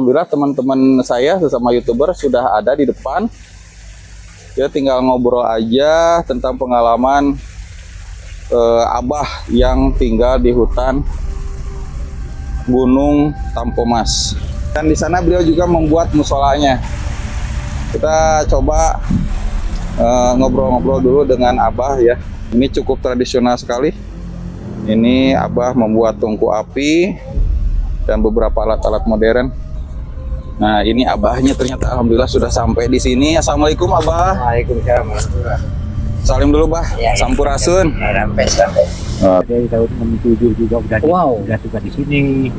Alhamdulillah teman-teman saya sesama YouTuber sudah ada di depan. Ya tinggal ngobrol aja tentang pengalaman Abah yang tinggal di hutan Gunung Tampomas. Dan di sana beliau juga membuat musolanya. Kita coba ngobrol-ngobrol dulu dengan Abah ya. Ini cukup tradisional sekali. Ini Abah membuat tungku api dan beberapa alat-alat modern. Nah, ini Abahnya ternyata alhamdulillah sudah sampai di sini. Assalamualaikum Abah. Waalaikumsalam. Salim dulu Bah. Ya, Sampurasun. Sampai. Dari tahun 67 juga udah suka di sini.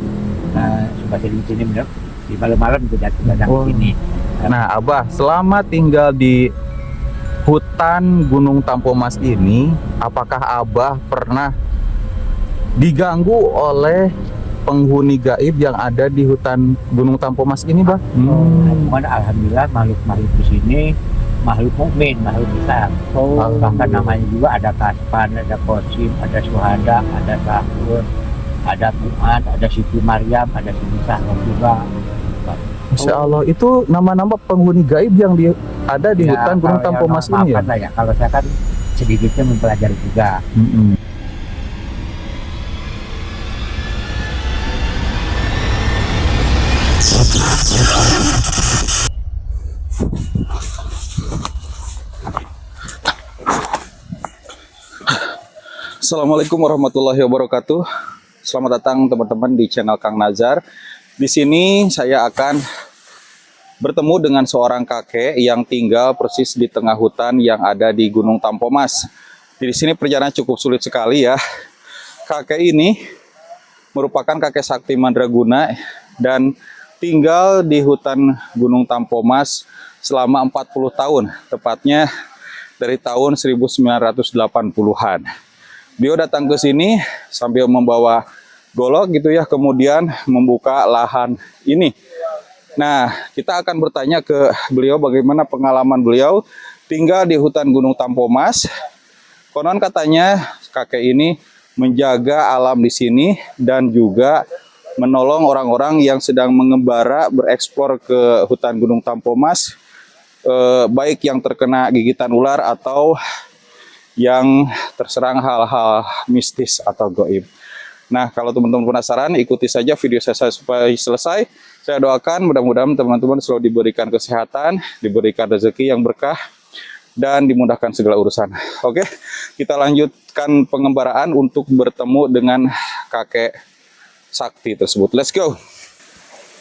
Nah, suka di sini benar. Di malam-malam juga datang di sini. Nah, Abah selama tinggal di hutan Gunung Tampomas ini, apakah Abah pernah diganggu oleh penghuni gaib yang ada di hutan Gunung Tampomas ini, Bah? Cuman alhamdulillah makhluk di sini makhluk mukmin, makhluk besar. Bahkan namanya juga ada Kaspan, ada Kosim, ada Suhada, ada Sahur, ada Fuad, ada Siti Maryam, ada Siti Sahur juga. Masya Allah, itu nama-nama penghuni gaib yang ada di hutan Gunung Tampomas ini ya? Kalau saya kan sedikitnya mempelajari juga. Assalamualaikum warahmatullahi wabarakatuh. Selamat datang teman-teman di channel Kang Nazar. Di sini saya akan bertemu dengan seorang kakek yang tinggal persis di tengah hutan yang ada di Gunung Tampomas. Di sini perjalanan cukup sulit sekali ya. Kakek ini merupakan kakek sakti Mandraguna dan tinggal di hutan Gunung Tampomas selama 40 tahun, tepatnya dari tahun 1980-an. Beliau datang ke sini sambil membawa golok gitu ya, kemudian membuka lahan ini. Nah, kita akan bertanya ke beliau bagaimana pengalaman beliau tinggal di hutan Gunung Tampomas. Konon katanya kakek ini menjaga alam di sini dan juga menolong orang-orang yang sedang mengembara bereksplor ke hutan Gunung Tampomas, baik yang terkena gigitan ular atau yang terserang hal-hal mistis atau gaib. Nah, kalau teman-teman penasaran, ikuti saja video saya sampai selesai. Saya doakan mudah-mudahan teman-teman selalu diberikan kesehatan, diberikan rezeki yang berkah, dan dimudahkan segala urusan. Oke, kita lanjutkan pengembaraan untuk bertemu dengan kakek sakti tersebut. Let's go.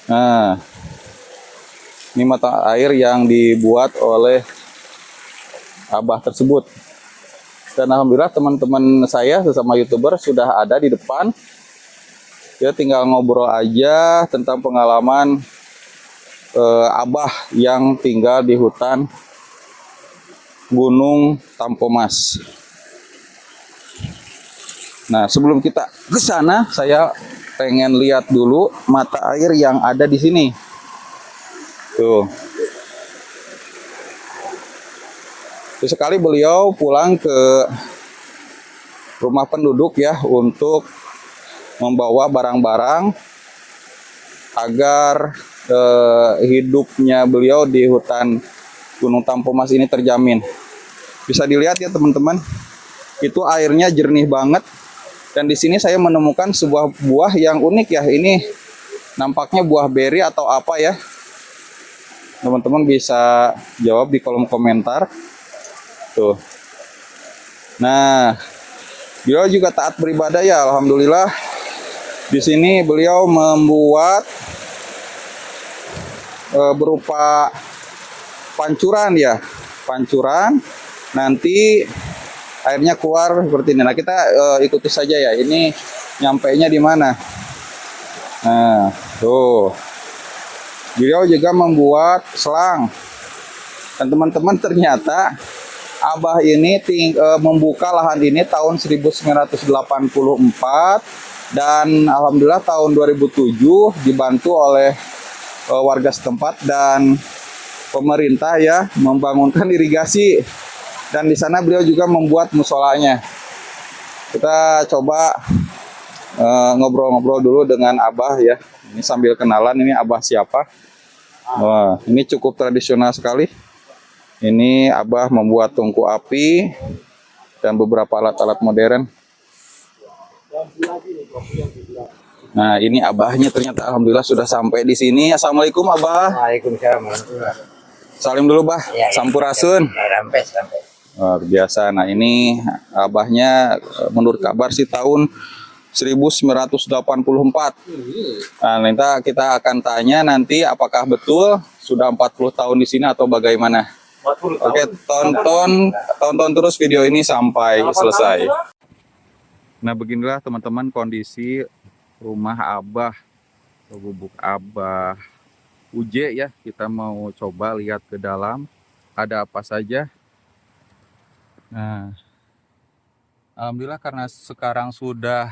Nah, ini mata air yang dibuat oleh Abah tersebut. Dan alhamdulillah teman-teman saya sesama YouTuber sudah ada di depan. Ya tinggal ngobrol aja tentang pengalaman Abah yang tinggal di hutan Gunung Tampomas. Nah, sebelum kita ke sana, saya pengen lihat dulu mata air yang ada di sini. Tuh. Sekali beliau pulang ke rumah penduduk ya untuk membawa barang-barang agar hidupnya beliau di hutan Gunung Tampomas ini terjamin. Bisa dilihat ya teman-teman, itu airnya jernih banget. Dan di sini saya menemukan sebuah buah yang unik ya. Ini nampaknya buah beri atau apa ya? Teman-teman bisa jawab di kolom komentar. Tuh. Nah, beliau juga taat beribadah ya, alhamdulillah. Di sini beliau membuat berupa pancuran ya, pancuran. Nanti airnya keluar seperti ini. Nah, kita ikuti saja ya. Ini nyampainya di mana? Nah, tuh. Beliau juga membuat selang. Dan teman-teman ternyata Abah ini membuka lahan ini tahun 1984 dan alhamdulillah tahun 2007 dibantu oleh warga setempat dan pemerintah ya membangunkan irigasi, dan di sana beliau juga membuat musolanya. Kita coba ngobrol-ngobrol dulu dengan Abah ya. Ini sambil kenalan, ini Abah siapa? Wah, ini cukup tradisional sekali. Ini Abah membuat tungku api dan beberapa alat-alat modern. Nah, ini Abahnya ternyata alhamdulillah sudah sampai di sini. Assalamualaikum Abah. Waalaikumsalam. Salim dulu Bah. Ya, ya. Sampurasun. Sampai. Luar biasa. Nah, ini Abahnya menurut kabar sih tahun 1984. Nah, nanti kita akan tanya nanti apakah betul sudah 40 tahun di sini atau bagaimana. Oke, tonton terus video ini sampai selesai. Nah, beginilah teman-teman kondisi rumah Abah, gubuk Abah Uje ya. Kita mau coba lihat ke dalam ada apa saja. Nah, alhamdulillah karena sekarang sudah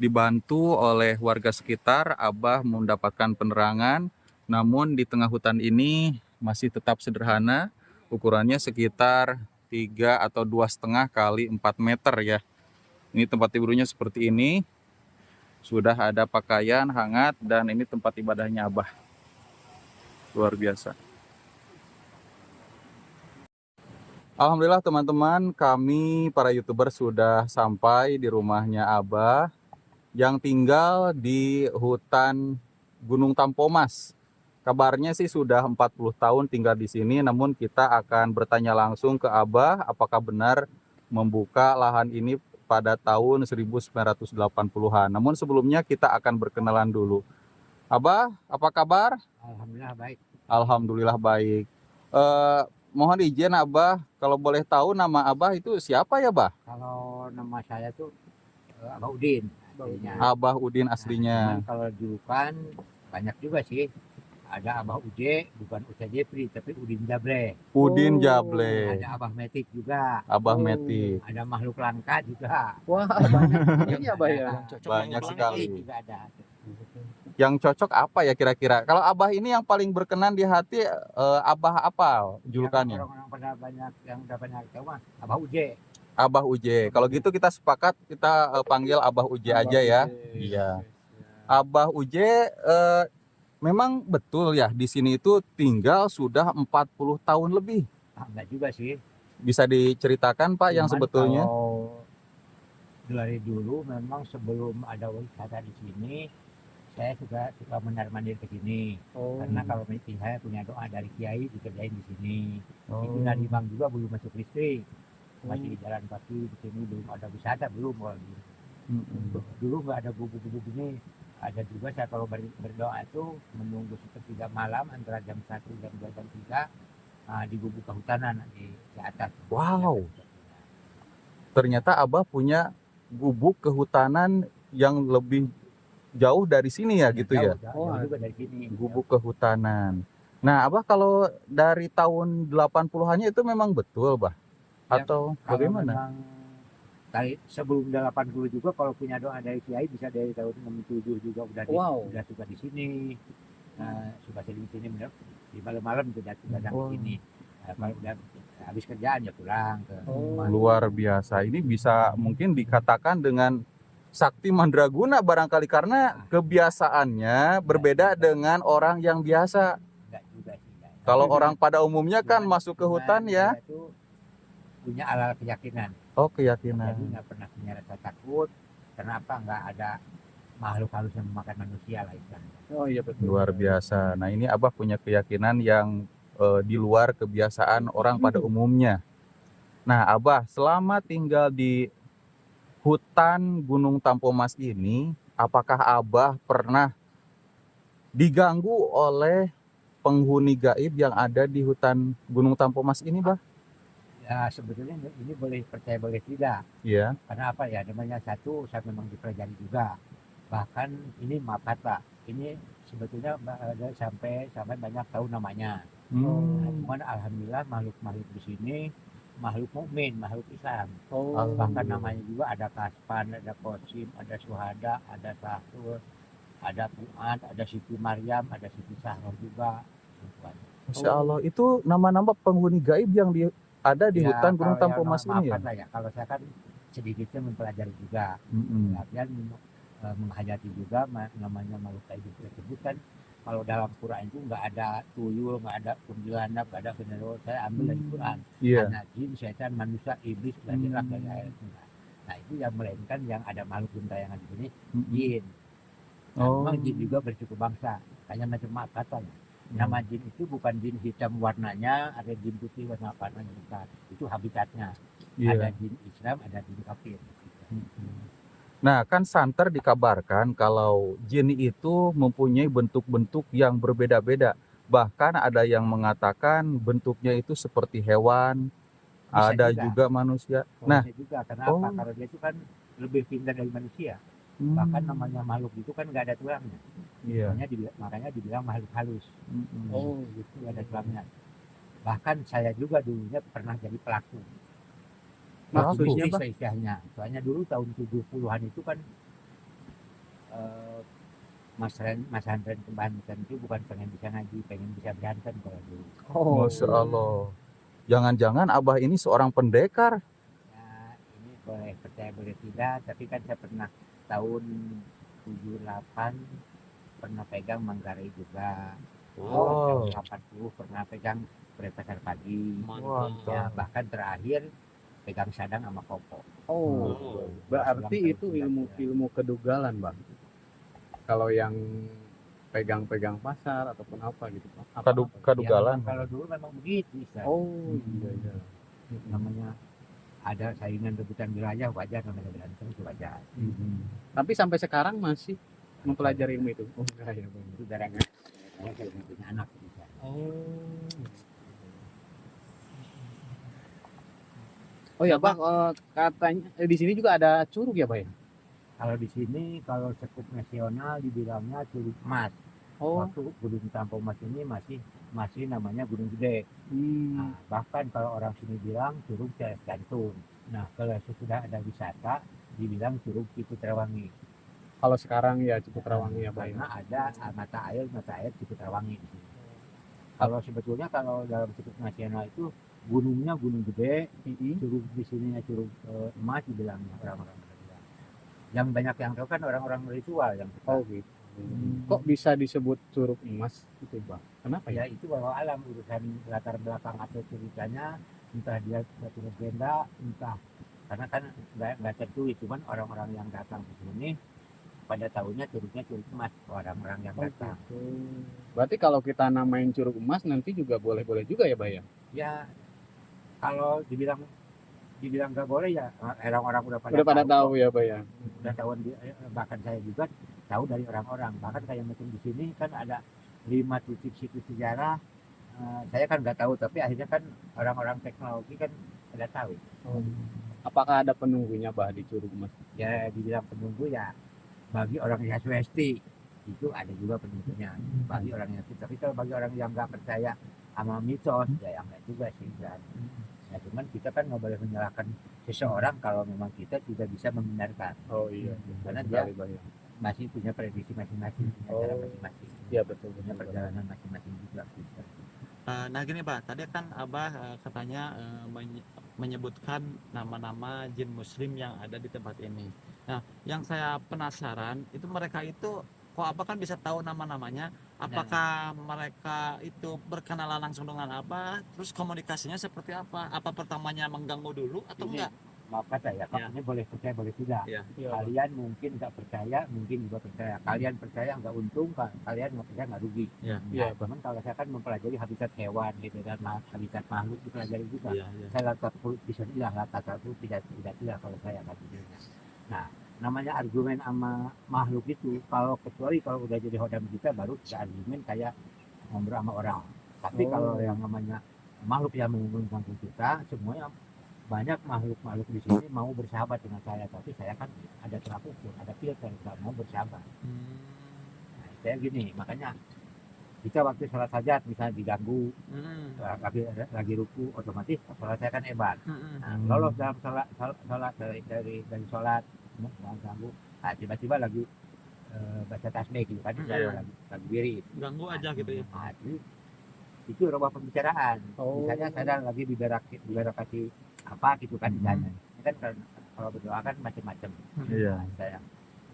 dibantu oleh warga sekitar, Abah mendapatkan penerangan. Namun di tengah hutan ini masih tetap sederhana, ukurannya sekitar 3 atau 2,5 kali 4 meter ya. Ini tempat tidurnya seperti ini. Sudah ada pakaian hangat dan ini tempat ibadahnya Abah. Luar biasa. Alhamdulillah teman-teman, kami para YouTuber sudah sampai di rumahnya Abah yang tinggal di hutan Gunung Tampomas. Kabarnya sih sudah 40 tahun tinggal di sini, namun kita akan bertanya langsung ke Abah apakah benar membuka lahan ini pada tahun 1980-an. Namun sebelumnya kita akan berkenalan dulu. Abah, apa kabar? Alhamdulillah baik. Alhamdulillah baik. Mohon izin Abah, kalau boleh tahu nama Abah itu siapa ya, Bah? Kalau nama saya tuh Abah Udin. Abah Udin aslinya. Cuman kalau julukan banyak juga sih. Ada Abah Uje, bukan Uca Jepri, tapi Udin Jable. Udin Jable. Ada Abah Metik juga. Abah Metik. Ada makhluk langka juga. Wah, banyak ini Abah ya. Banyak sekali. Juga ada. Yang cocok apa ya kira-kira? Kalau Abah ini yang paling berkenan di hati, Abah apa julukannya? Orang-orang pada banyak yang udah banyak tahu mah Abah Uje. Abah Uje. Kalau gitu kita sepakat kita panggil Abah Uje aja ya. Iya. Abah Uje memang betul ya di sini itu tinggal sudah 40 tahun lebih. Enggak juga sih. Bisa diceritakan Pak yang Cuman sebetulnya? Kalau dari dulu memang sebelum ada wisata di sini, saya suka mondar-mandir ke sini. Karena kalau saya punya doa dari kiai dikerjain di sini. Itu dari bang juga belum masuk listrik. Masih jalan kaki di sini, belum ada wisata, belum. Dulu nggak ada gubuk-gubuk ini. Ada juga saya kalau berdoa itu menunggu sepertiga malam antara jam 1 dan jam 3 di gubuk kehutanan di atas. Wow. Ternyata Abah punya gubuk kehutanan yang lebih jauh dari sini ya gitu ya. Jauh juga dari sini. Gubuk kehutanan. Nah, Abah kalau dari tahun 80-annya itu memang betul, Bah? Ya, Atau kalau bagaimana? memang dari sebelum 80 juga kalau punya doa dari kiai bisa dari tahun 67 juga udah suka di sini. Suka di sini benar. Di malam-malam juga datang di sini. Kalau udah habis kerjaan ya pulang ke rumah. Luar biasa. Ini bisa mungkin dikatakan dengan sakti mandraguna barangkali karena kebiasaannya berbeda dengan orang yang biasa. Enggak juga sih. Kalau orang pada umumnya kan masuk ke hutan ya. Itu punya ala keyakinan. Oh, Jadi keyakinan. nggak pernah punya rasa takut. Kenapa nggak ada makhluk halus yang memakan manusia lah istilahnya. Oh iya betul. Luar biasa. Nah, ini Abah punya keyakinan yang di luar kebiasaan orang pada umumnya. Nah, Abah selama tinggal di hutan Gunung Tampomas ini, apakah Abah pernah diganggu oleh penghuni gaib yang ada di hutan Gunung Tampomas ini, Bah? Ya sebetulnya ini boleh percaya boleh tidak. Iya. Karena apa ya, namanya satu saya memang dipelajari juga. Bahkan ini maaf Pak, ini sebetulnya ada sampai banyak tahu namanya. Cuman alhamdulillah makhluk di sini makhluk mukmin, makhluk Islam. Bahkan namanya juga ada Kaspan, ada Qasim, ada Syuhada, ada Sahur, ada Fuad, ada Siti Maryam, ada Siti Sahur juga. Masya Allah, itu nama-nama penghuni gaib yang ada di hutan Gunung Tampomas ini ya? Ya, kalau saya kan sedikitnya mempelajari juga. Kemudian menghayati juga namanya makhluk hidup tersebut kan. Kalau dalam Quran itu nggak ada tuyul, nggak ada kuntilanak, nggak ada genderuwo. Saya ambil dari Quran. Iya. Hanya jin, setan, manusia, iblis, lahirlah dari ayat Tuhan. Nah itu yang melainkan yang ada makhluk gentayangan di sini jin. Nah, Oh. memang jin juga bersuku bangsa. Hanya macam katanya. Nama jin itu bukan jin hitam warnanya, ada jin putih warna warnanya bukan. Itu habitatnya. Ada Iya. jin Islam, ada jin kafir. Nah, kan santer dikabarkan kalau jin itu mempunyai bentuk-bentuk yang berbeda-beda. Bahkan ada yang mengatakan bentuknya itu seperti hewan, Bisa ada juga. juga manusia. Nah, Bisa juga. Kenapa? oh. Karena dia itu kan lebih pintar dari manusia. Hmm. Bahkan namanya makhluk itu kan nggak ada tulangnya. Iya. Makanya dibilang makhluk halus. Oh, gitu. Nggak ada tulangnya. Bahkan saya juga dulunya pernah jadi pelaku. Maksudnya, Bisnis Bang? istilahnya. Soalnya dulu tahun 70-an itu kan Mas Handren ke Banten itu bukan pengen bisa ngaji, pengen bisa berantem kalau dulu. Oh, Masya Allah. Jangan-jangan Abah ini seorang pendekar. Ya, ini boleh percaya boleh tidak, tapi kan saya pernah tahun 78 pernah pegang Manggarai juga. Wow. Tahun 80 pernah pegang Pasar Pagi. Mantap. Ya, bahkan terakhir pegang Sadang sama Kopo. Oh, berarti itu ilmu kedugalan, Bang. Kalau yang pegang-pegang pasar ataupun apa gitu, Bang. Kadugalan. Ya, kalau dulu memang begitu. Oh, iya. Namanya ada saingan rebutan wilayah, wajar namanya berantem itu wajar. Tapi sampai sekarang masih mempelajari ilmu itu. Oh, enggak ya, Bang. Itu darahnya saya kayak punya anak bisa. Oh ya, Bang, katanya di sini juga ada curug ya, Bang? Kalau di sini kalau sekup nasional dibilangnya Curug Emas. Oh, Waktu Gunung Tampo Mas ini masih namanya Gunung Gede. Nah, bahkan kalau orang sini bilang Curug Ceres Gantung. Nah, kalau sudah ada wisata dibilang Curug Ciputrawangi. kalau sekarang ya Ciputrawangi ya, Bang. Karena ada mata air Ciputrawangi di sini. Kalau sebetulnya kalau dalam sekup nasional itu gunungnya Gunung Gede, curug di sininya Curug Emas dibilangnya orang-orang. Yang banyak yang tahu kan orang-orang ritual yang Oh, gitu. Kok bisa disebut Curug Emas itu, Bang? Kenapa ya ya? itu bahwa alam urusan latar belakang atau ceritanya, entah dia satu legenda, entah karena kan nggak tertulis, cuman orang-orang yang datang ke sini pada tahunnya curugnya Curug Emas, orang-orang yang datang. Berarti kalau kita namain Curug Emas nanti juga boleh-boleh juga ya, Bang? Ya kalau dibilang nggak boleh ya orang-orang udah Pada tahu ya, Bang ya. Udah tahu, bahkan saya juga tahu dari orang-orang, bahkan kayak macam di sini kan ada 5 titik situs sejarah. Saya kan nggak tahu, tapi akhirnya kan orang-orang teknologi kan pada tahu. Apakah ada penunggunya, Bah, di Curug Emas? Ya dibilang penunggu ya bagi orang yang Swesti itu ada juga penunggunya bagi orang yang, tapi kalau bagi orang yang nggak percaya sama mitos ya yang nggak juga sih kan. Ya cuman kita kan nggak boleh menyalahkan seseorang kalau memang kita tidak bisa membenarkan. Oh iya, karena dia masih punya prediksi masing-masing, punya cara masing-masing. Iya betul, Punya perjalanan masing-masing juga. Nah gini Pak, tadi kan Abah katanya menyebutkan nama-nama jin muslim yang ada di tempat ini. Nah yang saya penasaran itu mereka itu kok Abah kan bisa tahu nama-namanya, apakah mereka itu berkenalan langsung dengan Abah, terus komunikasinya seperti apa? Apa pertamanya mengganggu dulu atau Ini, enggak? maaf kata ya, ini boleh percaya boleh tidak. Ya. Kalian mungkin nggak percaya, mungkin juga percaya. Kalian percaya nggak untung, kalian nggak percaya nggak rugi. Ya. Teman kalau saya kan mempelajari habitat hewan gitu kan, habitat makhluk dipelajari juga. Ya. Saya latar bisa bilang latar itu tidak kalau saya kan. Nah, namanya argumen sama makhluk itu, kecuali kalau udah jadi hodam kita baru bisa argumen kayak ngobrol sama orang. Tapi kalau yang namanya makhluk yang menguntungkan kita, semuanya banyak makhluk di sini mau bersahabat dengan saya, tapi saya kan ada tolak ukur, ada filter, nggak mau bersahabat. Nah, saya gini, makanya kita waktu sholat hajat misalnya diganggu, lagi ruku, otomatis sholat saya kan hebat. Nah, lolos dalam sholat dari sholat nggak ganggu. Nah, tiba-tiba lagi baca tasbih gitu kan, lagi wirid, Ganggu aja gitu ya. Nah, itu rubah pembicaraan. Misalnya saya lagi diberakati apa gitu kan misalnya. Ini kan kalau berdoa kan macam-macam. Iya. Saya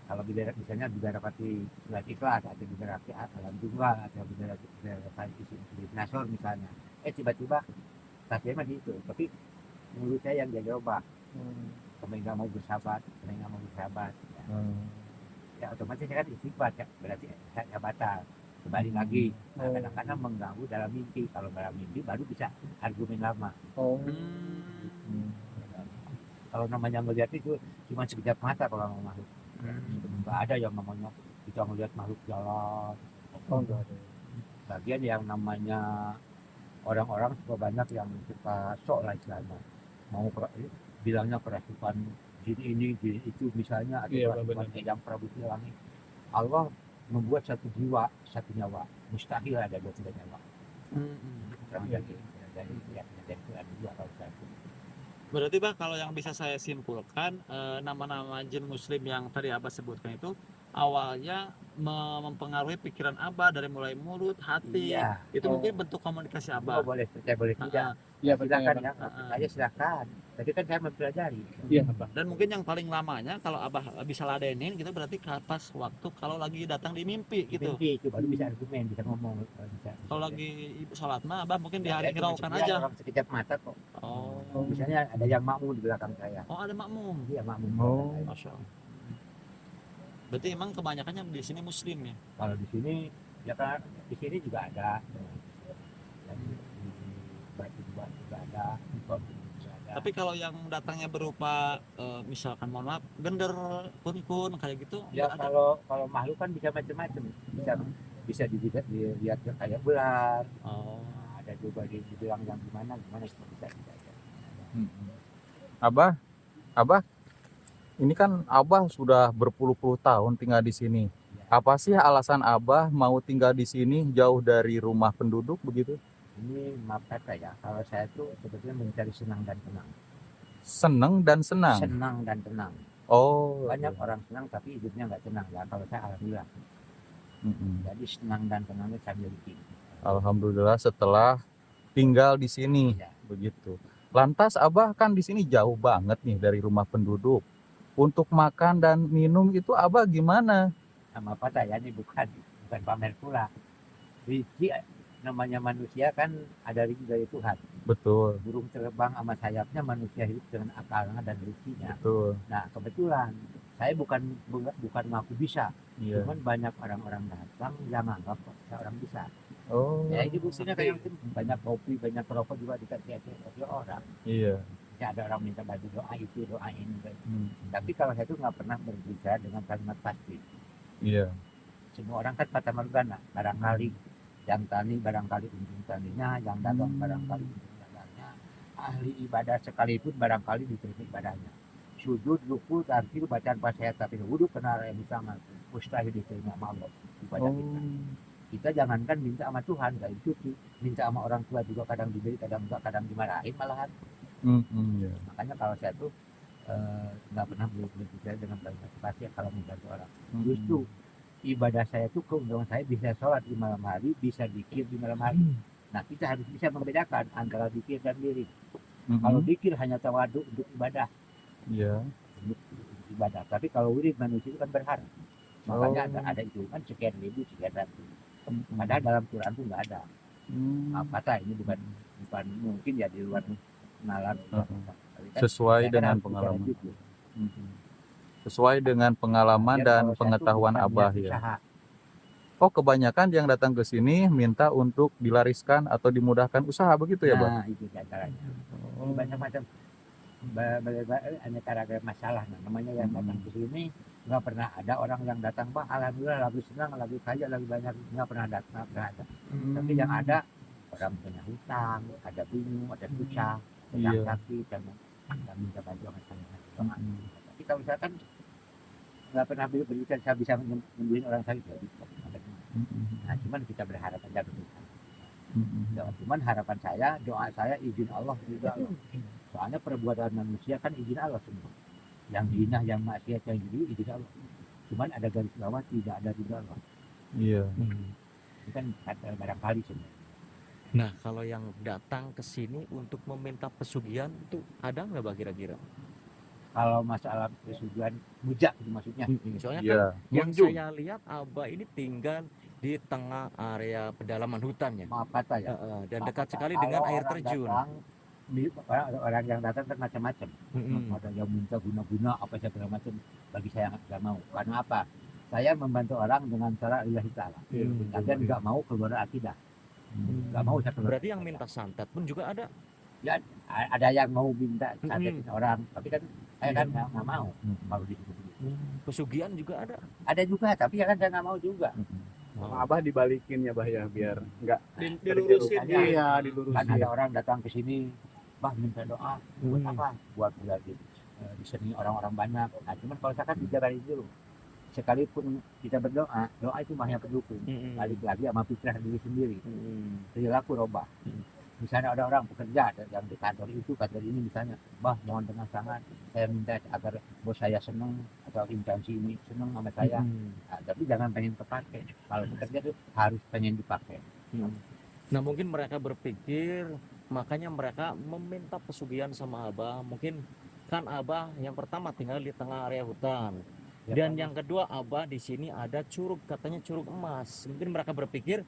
Kalau misalnya bidarakati surat ikhlas atau bidarakati alam tunggal atau bidarakati isi nasor misalnya, tiba-tiba tasbih mah itu, tapi mulut saya yang jadi obat. Kami nggak mau bersahabat, ya otomatis saya kan istighfar ya, berarti saya batal kembali lagi. Nah, kadang-kadang mengganggu dalam mimpi, kalau dalam mimpi baru bisa argumen lama. Kalau namanya melihat itu cuma sekejap mata kalau mau makhluk. Nggak ada yang namanya kita melihat makhluk jalan. Bagian yang namanya orang-orang suka banyak yang suka sok lah istilahnya, mau bilangnya kerasukan jin ini jin itu misalnya, atau kerasukan yang Prabu Silangi. Allah membuat satu jiwa satu nyawa, mustahil ada 2 nyawa. Berarti Bah, kalau yang bisa saya simpulkan, nama-nama jin muslim yang tadi Abah sebutkan itu awalnya mempengaruhi pikiran Abah dari mulai mulut, hati. Iya. Itu mungkin bentuk komunikasi Abah. Boleh percaya boleh tidak. Iya, Silakan ya, Heeh. saya silakan. Tapi kan saya mempelajari. Iya, Bang. Dan mungkin yang paling lamanya kalau Abah bisa ladenin gitu berarti pas waktu kalau lagi datang di mimpi gitu. Mimpi itu baru bisa argumen, bisa ngomong. Kalau lagi sholat mah Abah mungkin Ya, di hiraukan aja. Orang sekejap mata kok. Oh. Misalnya ada yang makmum di belakang saya. Oh, ada makmum. Iya, makmum. Oh. Masya Allah. Berarti emang kebanyakannya di sini muslim ya? Kalau di sini ya kan di sini juga ada. Dan di Batu juga ada. Di Batu juga ada. Tapi kalau yang datangnya berupa misalkan mohon maaf gender kun kayak gitu Ya nggak ada. kalau makhluk kan bisa macam-macam. Bisa dilihat kayak ular. Oh. Ada juga dibilang yang gimana itu bisa aja. Abah, ini kan Abah sudah berpuluh-puluh tahun tinggal di sini. Apa sih alasan Abah mau tinggal di sini jauh dari rumah penduduk begitu? Ini maaf kata ya, kalau saya tuh sebetulnya mencari senang dan tenang. Seneng dan senang. Senang dan tenang. Oh. Banyak orang senang tapi hidupnya nggak tenang ya. Kalau saya alhamdulillah. Jadi senang dan tenangnya saya miliki. Alhamdulillah setelah tinggal di sini, Ya. begitu. Lantas Abah kan di sini jauh banget nih dari rumah penduduk. Untuk makan dan minum itu Abah gimana? Sama apa saya ini bukan pamer pula. Rezeki namanya manusia kan ada rezeki dari Tuhan. Betul, Burung terbang sama sayapnya, manusia hidup dengan akalnya dan rezekinya. betul. Nah kebetulan saya bukan ngaku bisa, Iya. cuman banyak orang-orang datang yang anggap saya orang bisa. Oh. Ya ini buktinya kayak banyak kopi, banyak rokok juga dikasih orang. Iya. Ya ada orang minta baju doa itu, doa ini. Tapi kalau saya itu nggak pernah berbicara dengan kalimat pasti. Iya. Semua orang kan fata morgana, barangkali yang tani barangkali untung taninya, yang dagang barangkali untung dagangnya, ahli ibadah sekalipun barangkali diterima ibadahnya. Sujud, ruku, tarkir, bacaan pasayat tapi wudhu kena yang sama, mustahil diterima sama Allah ibadah kita. Kita jangankan minta sama Tuhan, gak suci, minta sama orang tua juga kadang diberi, kadang enggak, kadang dimarahin malahan. Iya. Makanya kalau saya tuh nggak pernah berbicara dengan kalimat pasti kalau membantu orang. Justru ibadah saya tuh keuntungan saya bisa sholat di malam hari, bisa zikir di malam hari. Nah kita harus bisa membedakan antara zikir dan diri. Kalau zikir hanya tawadu untuk ibadah, Iya. untuk ibadah. Tapi kalau wirid manusia itu kan berharap. Makanya ada itu kan sekian ribu, sekian ratus. Padahal dalam Quran tuh nggak ada. Kata ini bukan mungkin ya di luar nalar. Sesuai dengan pengalaman. Sesuai dengan pengalaman dan pengetahuan Abah ya. Oh, kebanyakan yang datang ke sini minta untuk dilariskan atau dimudahkan usaha begitu ya, Bang? Nah, itu caranya. Banyak macam aneka ragam masalah. Nah, namanya yang datang ke sini nggak pernah ada orang yang datang, Bang, alhamdulillah lagi senang, lagi kaya, lagi banyak, nggak pernah ada. Tapi yang ada orang punya hutang, ada bingung, ada susah, sedang sakit, dan minta bantuan sama Tapi kalau misalkan nggak pernah berbicara saya bisa menyembuhin orang sakit, ya bisa. Nah, cuman kita berharap aja ke Tuhan. Cuman harapan saya, doa saya izin Allah juga. Soalnya perbuatan manusia kan izin Allah semua. Yang zina, yang maksiat, yang judi izin Allah. Cuman ada garis bawah tidak ada ridha Allah. Iya. Itu kan barangkali semua. Nah, kalau yang datang ke sini untuk meminta pesugihan itu ada nggak Bang kira-kira? kalau masalah pesugihan mujak itu maksudnya. Soalnya Iya. kan yang Munjung. saya lihat Abah ini tinggal di tengah area pedalaman hutan ya. Maaf kata ya. Dan Maaf dekat kata. sekali Kalau dengan air orang terjun. datang, orang yang datang kan macam-macam. Ada yang minta guna-guna apa segala macam, bagi saya nggak mau. Karena apa? Saya membantu orang dengan cara lillahi ta'ala. Kalian nggak mau keluar akidah, nggak mau saya keluar. Berarti yang minta santet pun juga ada. Ada yang mau minta santetin orang, tapi kan saya kan nggak mau kalau disitu. Pesugihan juga ada. Ada juga, tapi ya kan saya nggak mau juga. Sama Abah dibalikin ya bah ya, biar nggak Dilurusin. Iya, Kan dilurusin. ada orang datang ke sini, bah minta doa, buat apa? Buat biar diseni orang-orang banyak. Nah, cuman kalau saya kan dijalani dulu. Sekalipun kita berdoa, doa itu hanya pendukung. Balik lagi sama pikiran diri sendiri. Perilaku robah. Misalnya ada orang pekerja yang di kantor itu, kantor ini misalnya, bah mohon dengan sangat saya minta agar bos saya senang atau instansi ini senang sama saya. Nah, tapi jangan pengen kepake. Kalau bekerja itu harus pengen dipakai. Nah mungkin mereka berpikir, makanya mereka meminta pesugihan sama Abah. Mungkin kan Abah yang pertama tinggal di tengah area hutan, dan yang kedua Abah di sini ada curug, katanya curug emas. Mungkin mereka berpikir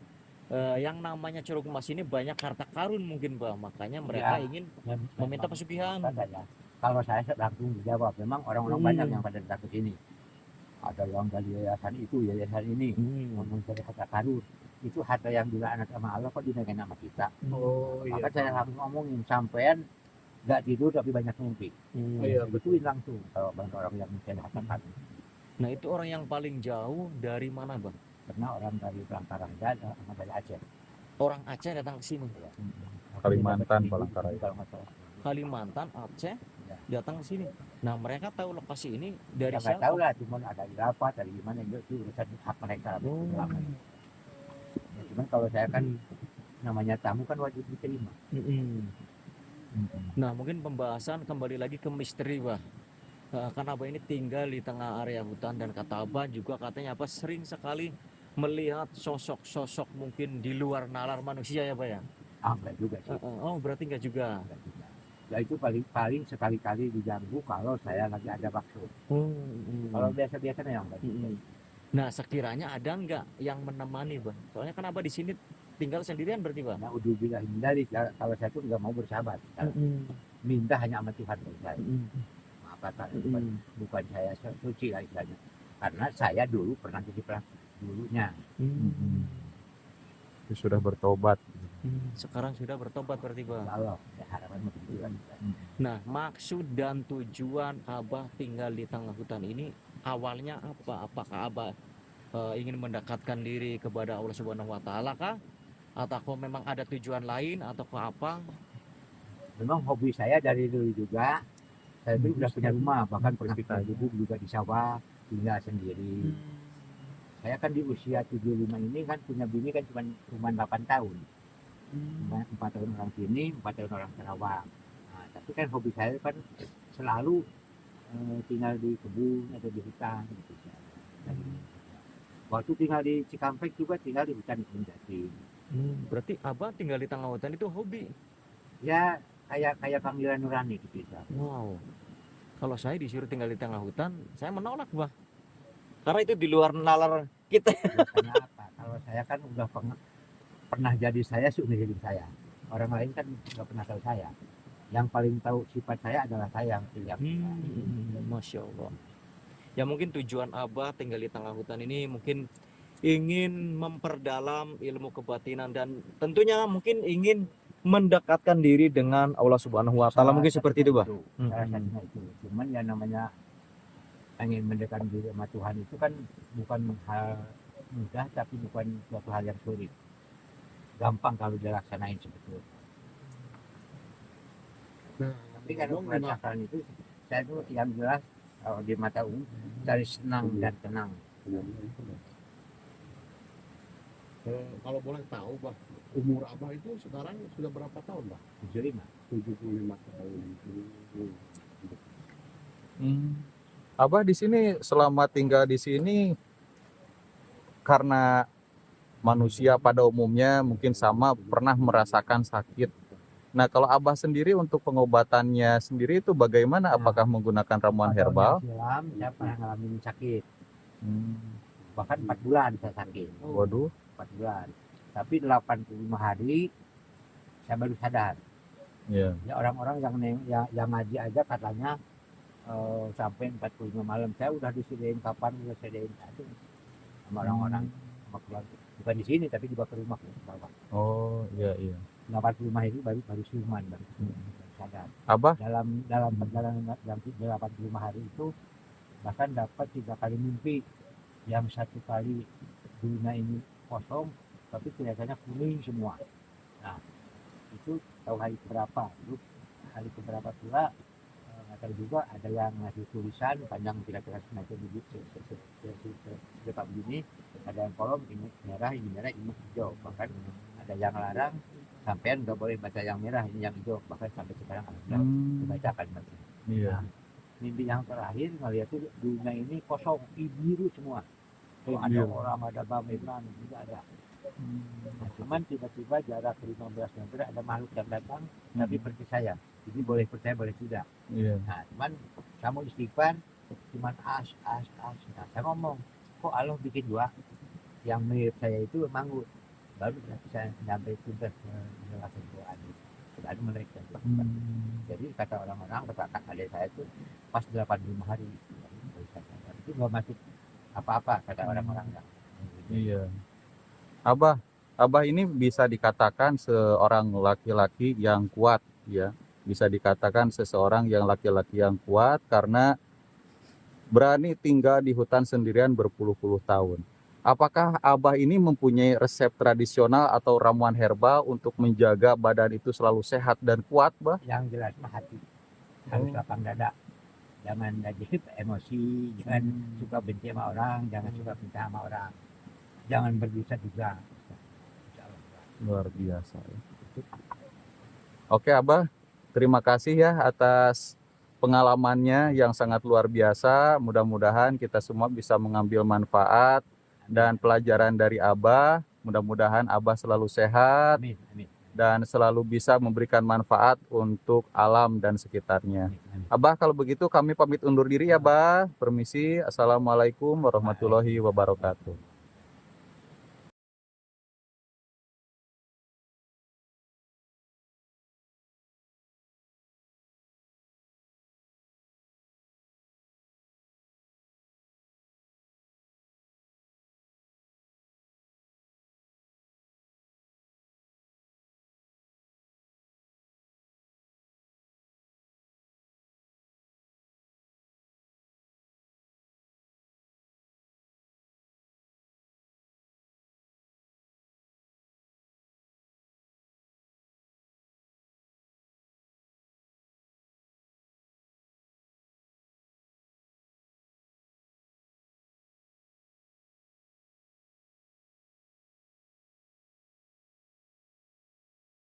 yang namanya curug emas ini banyak harta karun mungkin Bah, makanya mereka ingin meminta pesugihan. Ya. Kalau saya langsung dijawab, memang orang-orang banyak yang pada datang ke sini. Ada yang dari yayasan itu, yayasan ini, mencari harta karun. Itu harta yang dilaknat sama Allah kok dinaikin sama kita. Oh iya. Maka saya langsung ngomongin, sampean nggak tidur tapi banyak mimpi. Iya, Betuin langsung kalau banyak orang yang mencari harta karun. Nah itu orang yang paling jauh dari mana Bang? Karena orang dari Palangkaraya sama dari Aceh. Orang Aceh datang ke sini. Kalimantan, Palangkaraya. Kalau nggak salah. Kalimantan, Aceh Ya. datang ke sini. Nah mereka tahu lokasi ini dari Ya, nggak siapa? tahu lah, cuman ada rapat dari gimana itu urusan hak mereka. Ya, cuman kalau saya kan namanya tamu kan wajib diterima. Nah mungkin pembahasan kembali lagi ke misteri Bah. Karena Abah ini tinggal di tengah area hutan, dan kata Abah juga katanya Abah sering sekali melihat sosok-sosok mungkin di luar nalar manusia ya Bah ya. Enggak juga sih. Oh berarti enggak juga. Enggak juga. Ya itu paling sekali-kali diganggu kalau saya lagi ada maksud. Kalau biasa-biasa ya enggak. Nah sekiranya ada enggak yang menemani Bah? Soalnya kan Abah di sini tinggal sendirian berarti Bah. Nah, udzubillah hindari, kalau saya tuh nggak mau bersahabat. Minta hanya sama Tuhan dari saya. Maaf kata, bukan saya suci lah istilahnya. Karena saya dulu pernah jadi pelaku dulunya. Sudah bertobat. Sekarang sudah bertobat berarti Bah. Insya Allah, ya harapan begitu kan. Nah maksud dan tujuan Abah tinggal di tengah hutan ini awalnya apa? Apakah Abah ingin mendekatkan diri kepada Allah Subhanahu Wa Taala kah? Atau memang ada tujuan lain atau apa? Memang hobi saya dari dulu juga. Saya itu udah punya rumah, bahkan pernah kita duduk juga di sawah, tinggal sendiri. Saya kan di usia 75 ini kan punya bini kan cuma 8 tahun. 4 tahun orang sini, 4 tahun orang Sarawak. Nah, tapi kan hobi saya kan selalu tinggal di kebun atau di hutan gitu. Waktu tinggal di Cikampek juga tinggal di hutan kebun jati. Berarti Abah tinggal di tengah hutan itu hobi? Ya kayak panggilan nurani gitu. Wow. Kalau saya disuruh tinggal di tengah hutan, saya menolak Bah. Karena itu di luar nalar kita. Ya, karena apa? Kalau saya kan udah pernah jadi saya sudah jadi saya. Orang lain kan nggak pernah tahu saya. Yang paling tahu sifat saya adalah saya yang Masya Allah. Ya mungkin tujuan Abah tinggal di tengah hutan ini mungkin ingin memperdalam ilmu kebatinan, dan tentunya mungkin ingin mendekatkan diri dengan Allah Subhanahu Wa Taala, mungkin seperti itu Bah. Salah satunya itu. Cuman ya namanya ingin mendekatkan diri sama Tuhan itu kan bukan hal mudah, tapi bukan suatu hal yang sulit. Gampang kalau dilaksanain sebetulnya. Tapi kan merasakan itu, saya tuh yang jelas kalau di mata umum cari senang dan tenang. Kalau boleh tahu Bah, umur Abah itu sekarang sudah berapa tahun Bah? 75. 75 tahun. Abah di sini selama tinggal di sini karena manusia pada umumnya mungkin sama pernah merasakan sakit Nah, kalau Abah sendiri untuk pengobatannya sendiri itu bagaimana? Nah, Apakah menggunakan ramuan Tahun herbal? yang silam saya pernah ngalamin sakit, Hmm, bahkan 4 bulan saya sakit. waduh. 4 bulan. Tapi 85 hari saya baru sadar. Iya. Ya orang-orang yang ngaji aja katanya sampai 45 malam saya udah disediain kapan udah disediain itu sama orang-orang sama keluarga. Bukan di sini tapi dibawa ke rumah ke bawah. Oh, iya iya. 85 itu baru siuman baru sadar. Abah, Dalam perjalanan dalam 85 hari itu bahkan dapat 3 kali mimpi, yang satu kali dunia ini kosong tapi kelihatannya kuning semua. Nah itu tahu hari berapa, terus hari keberapa pula nggak tahu juga, ada yang ngasih tulisan panjang kira-kira semacam bibit sedekat begini, ada yang kolom ini merah, ini hijau, bahkan ada yang larang sampean nggak boleh baca yang merah, ini yang hijau, bahkan sampai sekarang alhamdulillah dibacakan. iya. Nah, mimpi yang terakhir ngeliat tuh dunia ini kosong, biru semua. Tuh ada orang, ada bangunan, tidak ada. Nah, cuman tiba-tiba jarak 15 meter ada makhluk yang datang, tapi seperti saya. Jadi boleh percaya, boleh tidak. Iya. Nah, cuman kamu istighfar, cuman as. Nah, saya ngomong, kok Allah bikin dua? Yang mirip saya itu manggut. Baru saya nyampe tuntas menjelaskan doa itu. Baru mereka. Jadi kata orang-orang, kata adik saya itu pas 85 hari. Itu nggak masuk apa-apa, kata orang-orang. Iya. Abah ini bisa dikatakan seorang laki-laki yang kuat, ya. Bisa dikatakan seseorang yang laki-laki yang kuat karena berani tinggal di hutan sendirian berpuluh-puluh tahun. Apakah Abah ini mempunyai resep tradisional atau ramuan herbal untuk menjaga badan itu selalu sehat dan kuat, Bah? Yang jelas mah hati. Harus lapang dada. Jangan jadi emosi, jangan suka benci sama orang, jangan suka benci sama orang. Jangan berbisa juga. Luar biasa. Ya. Oke, Abah. Terima kasih ya atas pengalamannya yang sangat luar biasa. Mudah-mudahan kita semua bisa mengambil manfaat dan pelajaran dari Abah. Mudah-mudahan Abah selalu sehat Amin, amin. dan selalu bisa memberikan manfaat untuk alam dan sekitarnya. Abah, kalau begitu kami pamit undur diri ya, Bah. Permisi. Assalamualaikum warahmatullahi wabarakatuh.